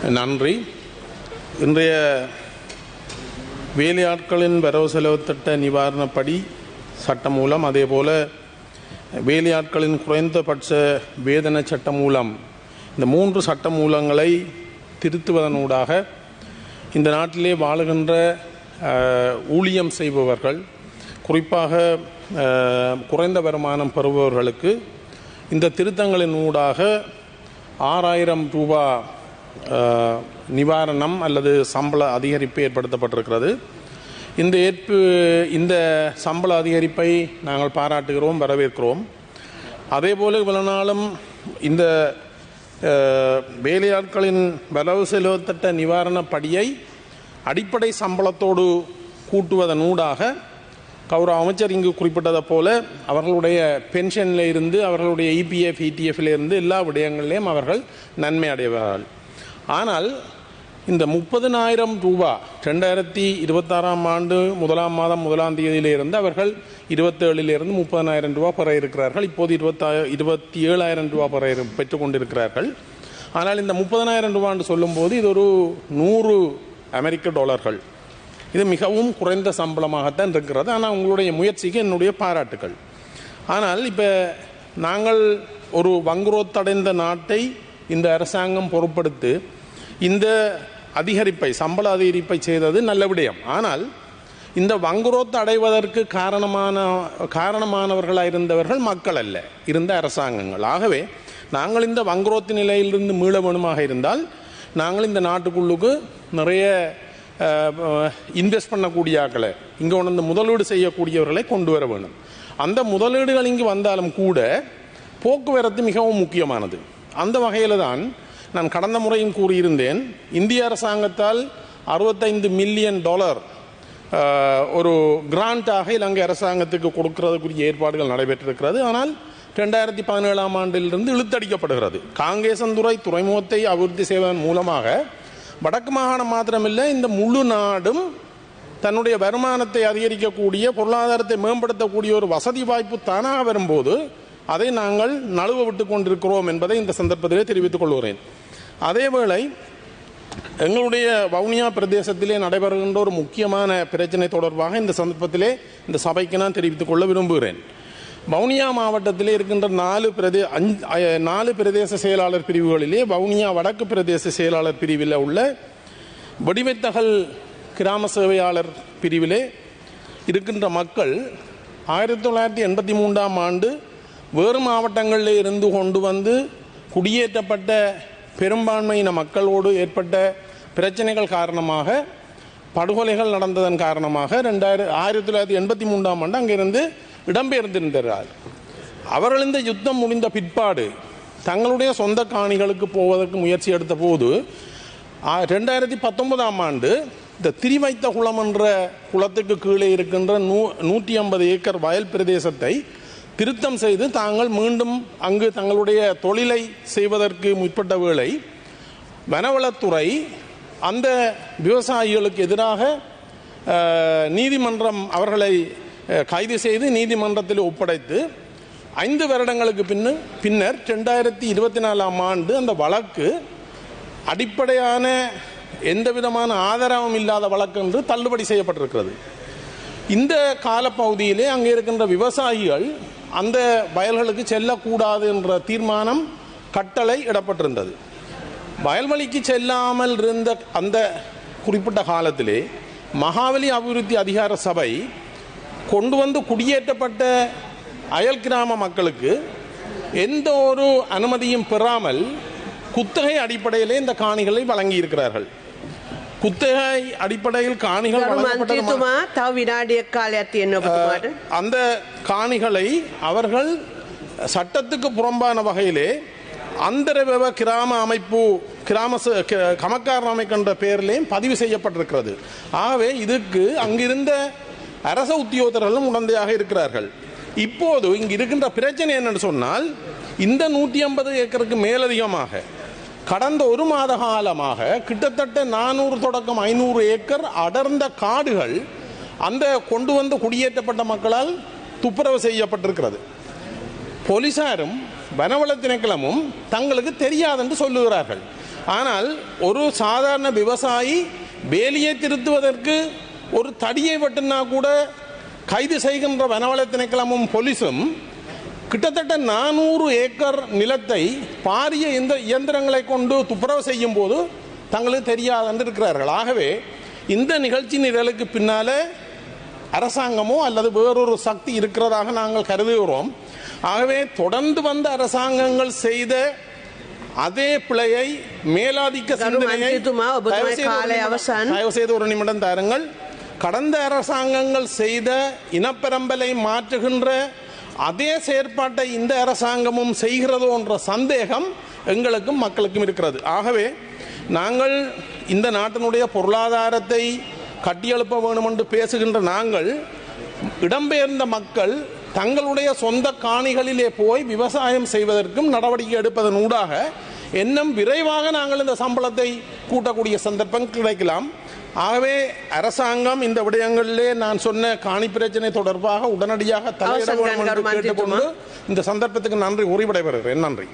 நன்றி. இன்றைய வேலையாட்களின் வரவு செலவு திட்ட நிவாரணப்படி சட்டம் மூலம், அதேபோல வேலையாட்களின் குறைந்தபட்ச வேதன சட்டம் மூலம், இந்த 3 சட்ட மூலங்களை திருத்துவதனூடாக இந்த நாட்டிலே வாழுகின்ற ஊழியம் செய்பவர்கள், குறிப்பாக குறைந்த வருமானம் பெறுபவர்களுக்கு இந்த திருத்தங்களின் ஊடாக 6000 ரூபாய் நிவாரணம் அல்லது சம்பள அதிகரிப்பு ஏற்படுத்தப்பட்டிருக்கிறது. இந்த சம்பள அதிகரிப்பை நாங்கள் பாராட்டுகிறோம், வரவேற்கிறோம். அதேபோல இவ்வளவு நாளும் இந்த வேலையாட்களின் வரவு செலவு திட்ட நிவாரணப்படியை அடிப்படை சம்பளத்தோடு கூட்டுவதனூடாக கௌரவ அமைச்சர் இங்கு குறிப்பிட்டதை போல அவர்களுடைய பென்ஷனில் இருந்து, அவர்களுடைய இபிஎஃப் இடிஎஃப்ல இருந்து எல்லா விடயங்களிலும் அவர்கள் நன்மை அடைவார்கள். ஆனால் இந்த 30,000 ரூபாய் 2026ஆம் ஆண்டு 1ஆம் மாதம் 1ஆம் தேதியிலிருந்து அவர்கள் 27இலிருந்து 30,000 ரூபாய் பெற இருக்கிறார்கள். இப்போது 27,000 ரூபாய் பெற்றுக் கொண்டிருக்கிறார்கள். ஆனால் இந்த 30,000 ரூபாய் என்று சொல்லும்போது இது ஒரு 100 அமெரிக்க டாலர்கள். இது மிகவும் குறைந்த சம்பளமாகத்தான் இருக்கிறது. ஆனால் உங்களுடைய முயற்சிக்கு என்னுடைய பாராட்டுகள். ஆனால் இப்போ நாங்கள் ஒரு வங்குரோத்தடைந்த நாட்டை இந்த அரசாங்கம் பொறுப்படுத்தி இந்த அதிகரிப்பை, சம்பள அதிகரிப்பை செய்தது நல்ல விடயம். ஆனால் இந்த வங்குரோத்து அடைவதற்கு காரணமானவர்களாக இருந்தவர்கள் மக்கள் அல்ல, இருந்த அரசாங்கங்கள். ஆகவே நாங்கள் இந்த வங்குரோத்து நிலையிலிருந்து மீள வேணுமாக இருந்தால் நாங்கள் இந்த நாட்டுக்குள்ளுக்கு நிறைய இன்வெஸ்ட் பண்ணக்கூடியாக்களை, இங்கே கொண்டு முதலீடு செய்யக்கூடியவர்களை கொண்டு வர வேணும். அந்த முதலீடுகள் இங்கு வந்தாலும் கூட போக்குவரத்து மிகவும் முக்கியமானது. அந்த வகையில் தான் நான் கடந்த முறையும் கூறியிருந்தேன், இந்திய அரசாங்கத்தால் $65 மில்லியன் ஒரு கிராண்டாக இலங்கை அரசாங்கத்துக்கு கொடுக்கிறதுக்குரிய ஏற்பாடுகள் நடைபெற்றிருக்கிறது. ஆனால் 2017ஆம் ஆண்டிலிருந்து இழுத்தடிக்கப்படுகிறது. காங்கேசன்துறை துறைமுகத்தை அபிவிருத்தி செய்வதன் மூலமாக வடக்கு மாகாணம் மாத்திரமில்லை, இந்த முழு நாடும் தன்னுடைய வருமானத்தை அதிகரிக்கக்கூடிய, பொருளாதாரத்தை மேம்படுத்தக்கூடிய ஒரு வசதி வாய்ப்பு தானாக வரும்போது அதை நாங்கள் நழுவ விட்டு கொண்டிருக்கிறோம் என்பதை இந்த சந்தர்ப்பத்திலே தெரிவித்துக் கொள்கிறேன். அதேவேளை எங்களுடைய வவுனியா பிரதேசத்திலே நடைபெறுகின்ற ஒரு முக்கியமான பிரச்சனை தொடர்பாக இந்த சந்தர்ப்பத்திலே இந்த சபைக்கு நான் தெரிவித்துக் கொள்ள விரும்புகிறேன். வவுனியா மாவட்டத்திலே இருக்கின்ற 4 பிரதேச செயலாளர் பிரிவுகளிலே வவுனியா வடக்கு பிரதேச செயலாளர் பிரிவில் உள்ள வடிவத்தகல் கிராம சேவையாளர் பிரிவிலே இருக்கின்ற மக்கள் 1983ஆம் ஆண்டு வேறு மாவட்டங்களில் இருந்து கொண்டு வந்து குடியேற்றப்பட்ட பெரும்பான்மையின மக்களோடு ஏற்பட்ட பிரச்சனைகள் காரணமாக, படுகொலைகள் நடந்ததன் காரணமாக 1983ஆம் ஆண்டு அங்கிருந்து இடம்பெயர்ந்திருந்தார்கள். அவர்கள் இந்த யுத்தம் முடிந்த பிற்பாடு தங்களுடைய சொந்த காணிகளுக்கு போவதற்கு முயற்சி எடுத்த போது 2019ஆம் ஆண்டு இந்த திரிவைத்த குளம் என்ற குளத்துக்கு கீழே இருக்கின்ற 150 ஏக்கர் வயல் பிரதேசத்தை திருத்தம் செய்து தாங்கள் மீண்டும் அங்கு தங்களுடைய தொழிலை செய்வதற்கு முற்பட்ட வேளை வனவளத்துறை அந்த விவசாயிகளுக்கு எதிராக நீதிமன்றம் அவர்களை கைது செய்து நீதிமன்றத்தில் ஒப்படைத்து 5 வருடங்களுக்கு பின்னர் 2024ஆம் ஆண்டு அந்த வழக்கு அடிப்படையான எந்த விதமான ஆதரவும் இல்லாத வழக்கு என்று தள்ளுபடி செய்யப்பட்டிருக்கிறது. இந்த காலப்பகுதியிலே அங்கே இருக்கின்ற விவசாயிகள் அந்த வயல்களுக்கு செல்லக்கூடாது என்ற தீர்மானம், கட்டளை இடப்பட்டிருந்தது. வயல்வெளிக்கு செல்லாமல் இருந்த அந்த குறிப்பிட்ட காலத்திலே மகாவலி அபிவிருத்தி அதிகார சபை கொண்டு வந்து குடியேற்றப்பட்ட அயல் கிராம மக்களுக்கு எந்த ஒரு அனுமதியும் பெறாமல் குத்தகை அடிப்படையிலே இந்த காணிகளை வழங்கி இருக்கிறார்கள். குத்தகை அடிப்படையில் காணிகள் அந்த காணிகளை அவர்கள் சட்டத்துக்கு புறம்பான வகையிலே அந்தரவ கிராம அமைப்பு, கமக்காரன் அமைக்கின்ற பெயரிலேயும் பதிவு செய்யப்பட்டிருக்கிறது. ஆகவே இதுக்கு அங்கிருந்த அரச உத்தியோகத்தர்களும் உடந்தையாக இருக்கிறார்கள். இப்போது இங்கு இருக்கின்ற பிரச்சனை என்னன்னு சொன்னால், இந்த 150 ஏக்கருக்கு மேலதிகமாக கடந்த 1 மாத காலமாக கிட்டத்தட்ட 400 தொடக்கம் 500 ஏக்கர் அடர்ந்த காடுகள் அந்த கொண்டு வந்து குடியேற்றப்பட்ட மக்களால் துப்புரவு செய்யப்பட்டிருக்கிறது. போலீசாரும் வனவள திணைக்களமும் தங்களுக்கு தெரியாது என்று சொல்லுகிறார்கள். ஆனால் ஒரு சாதாரண விவசாயி வேலியை திருத்துவதற்கு ஒரு தடியை வெட்டினா கூட கைது செய்கின்ற வனவள திணைக்களமும் போலீஸும் கிட்டத்தட்ட 400 ஏக்கர் நிலத்தை பாரிய இந்த இயந்திரங்களை கொண்டு துப்புரவு செய்யும் போது தங்களுக்கு தெரியாது இருக்கிறார்கள். ஆகவே இந்த நிகழ்ச்சி நிரலுக்கு பின்னால அரசாங்கமோ அல்லது வேறொரு சக்தி இருக்கிறதாக நாங்கள் கருதுகிறோம். ஆகவே தொடர்ந்து வந்த அரசாங்கங்கள் செய்த அதே பிழையை மேலாதிக்க சிந்தனையை தயவு செய்து ஒரு நிமிடம் தாருங்கள். கடந்த அரசாங்கங்கள் செய்த இனப்பெரம்பலை மாற்றுகின்ற அதே செயற்பாட்டை இந்த அரசாங்கமும் செய்கிறதோ என்ற சந்தேகம் எங்களுக்கும் மக்களுக்கும் இருக்கிறது. ஆகவே நாங்கள் இந்த நாட்டினுடைய பொருளாதாரத்தை கட்டியெழுப்ப வேண்டும் என்று பேசுகின்ற நாங்கள் இடம்பெயர்ந்த மக்கள் தங்களுடைய சொந்த காணிகளிலே போய் விவசாயம் செய்வதற்கும் நடவடிக்கை எடுப்பதன் ஊடாக இன்னும் விரைவாக நாங்கள் இந்த சம்பளத்தை கூட்டக்கூடிய சந்தர்ப்பம் கிடைக்கலாம். ஆகவே அரசாங்கம் இந்த விடயங்களிலே நான் சொன்ன காணி பிரச்சனை தொடர்பாக உடனடியாக தலையிட வேண்டும் என்று கேட்டுக்கொண்டு இந்த சந்தர்ப்பத்துக்கு நன்றி கூறி விடைபெறுகிறேன். நன்றி.